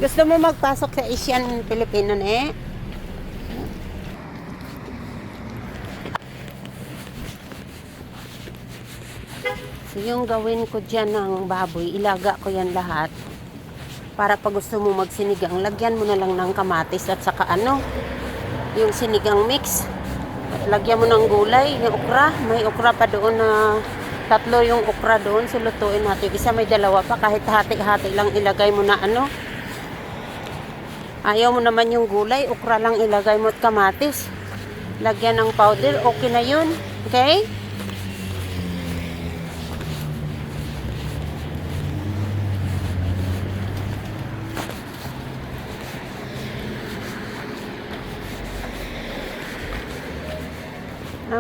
Gusto mo magpasok sa Asian Filipino ne? So yung gawin ko dyan ng baboy, ilaga ko yan lahat. Para pag gusto mo magsinigang, lagyan mo na lang ng kamatis at saka yung sinigang mix. At lagyan mo ng gulay, yung okra. May okra pa doon na 3 yung okra doon. So lutuin natin. Isa may 2 pa, kahit hati-hati lang ilagay mo na Ayaw mo naman yung gulay, okra lang ilagay mo at kamatis. Lagyan ng powder, okay na yun. Okay?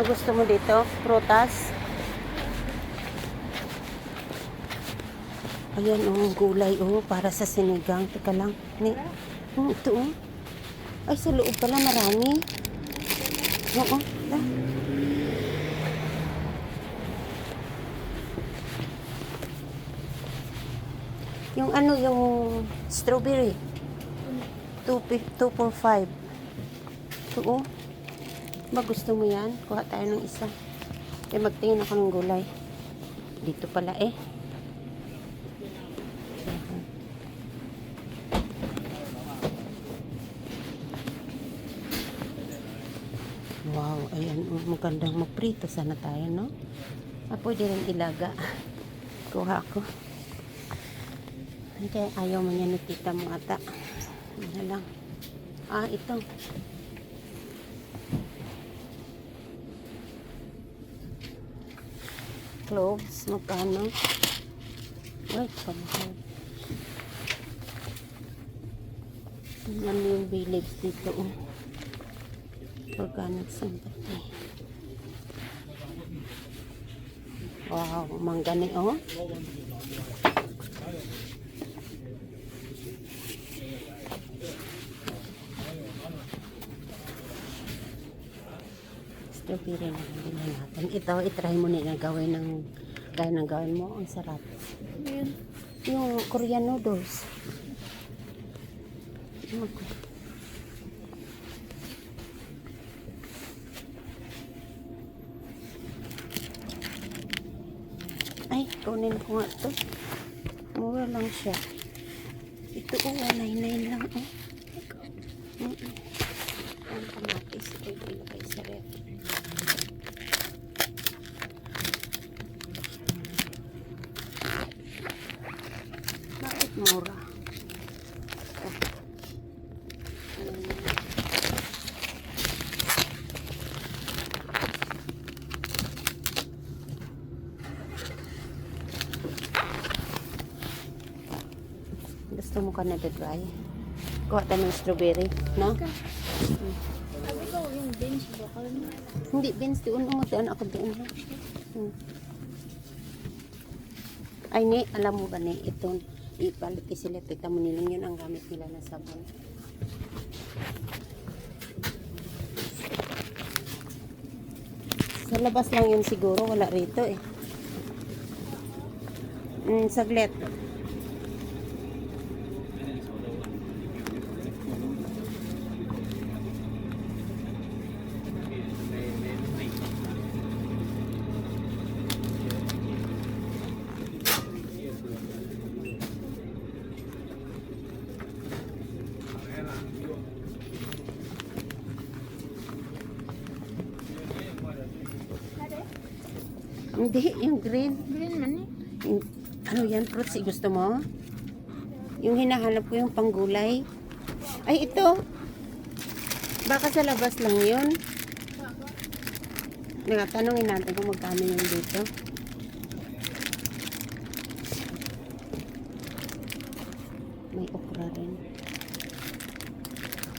Gusto mo dito? Prutas? Ayan, gulay, para sa sinigang. Teka lang. Ito, Ay, sa loob pala marami. Oo, yung strawberry. 2 for 5. Ito, Ba, gusto mo yan? Kuha tayo ng isa. Magtingin ako ng gulay. Dito pala Wow, ayan. Magandang magprito sana tayo, no? Pwede rin ilaga. Kuha ako. Okay, ayaw mo niya ni tita mo ata. Ano lang. Ito. Cloves, magkano? Wait, pamahal. Ano yung village dito, Organic sympathy. Wow, mangga ni, Strawberry na hindi na natin. Ito, itry mo nila gawin gaya ng gawin mo. Ang sarap. Ayan. Yung Korean noodles. Ay, kunin ko nga ito. Mura lang siya. Ito, 199 lang, Ang kamatis. Ito yung ilagay sa ref. Bakit mura? Gusto mo ka na dry? Kuha tayo ng strawberry, no? Sabi ko, yung beans, bakal na. Hindi, beans, doon mo doon ako doon. Ay, alam mo ba ito, ipaliti sila, tita mo nilang yun ang gamit nila na sabon. Sa labas lang yun siguro, wala rito saglit. Hindi, yung green. Green man Ano yan, fruits? Gusto mo? Yung hinahanap ko yung panggulay. Ay, ito. Baka sa labas lang yun. Tanungin natin kung magkano yung dito. May okra rin.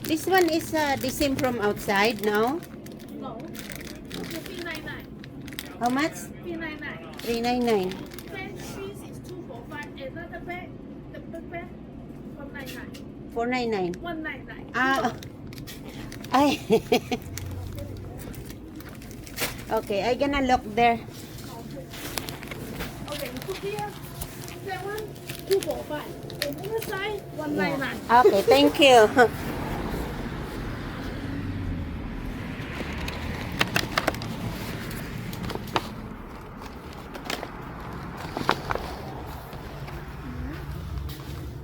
This one is the same from outside, no? No. 399. How much? 399. 399. French cheese is 245. Another bag, the big bag, 199. 499. 199. Ay. Okay, I gonna look there. Okay, put here. That one. 245. And other side, 199. Okay, thank you.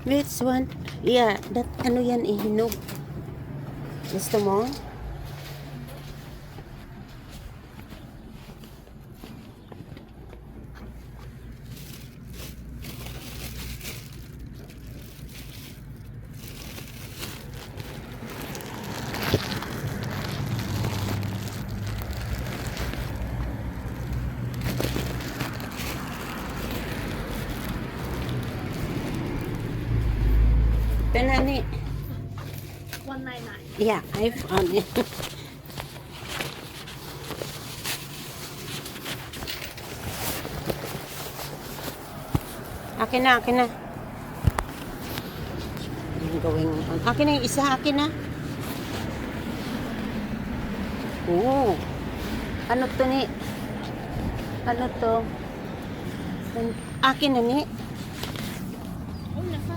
Which one? Yeah, that ano yan hinog. Gusto mo? Penani. 199. Yeah, I found it. Akin na, akin na. Anong gawin? Akin na yung isa, akin na. Oo. Ano to ni? Ano to? Akin na ni. Oh, nasa.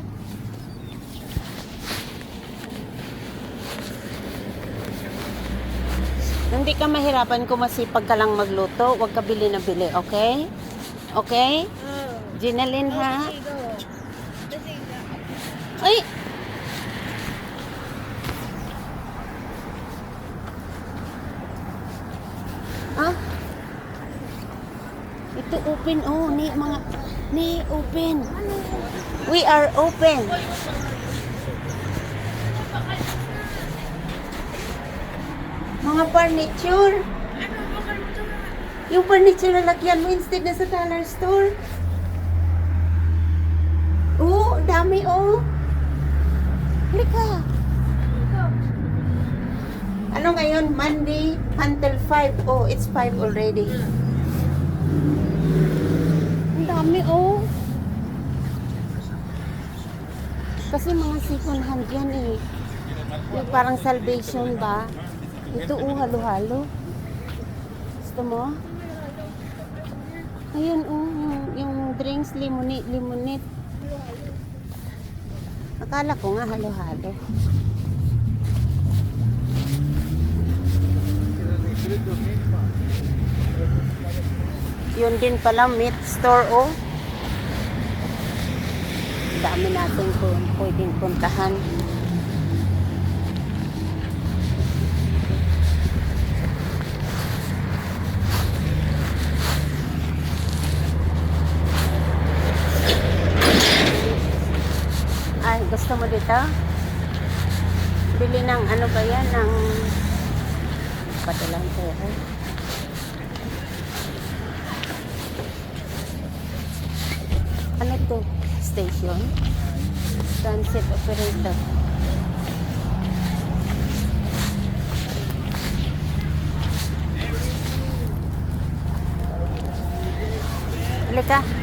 Hindi ka mahirapan kung masipag ka lang magluto. Huwag ka bili na bili, okay? Okay? Oh. Ginalyn, ha? Okay, go. This is Ay! Ah? Ito open, oh. Ni open. We are open. Mga furniture. Yung furniture na lagyan mo instead na sa dollar store. Oo, dami oh. Halika. Ano ngayon? Monday until 5. Oh, it's 5 already. Ang dami oh. Kasi mga second hand yan eh. Yung parang salvation ba? Ito oh, halo-halo. Gusto mo? Ayun oh, yung drinks, limonite. Akala ko nga halo-halo. Yun din pala, meat store oh. Dami natin kung pwedeng puntahan. Ay, gusto mo dito? Bili ng ano ba yan? Ng padalang pera. Ano to? Station? Transit operator. Halika.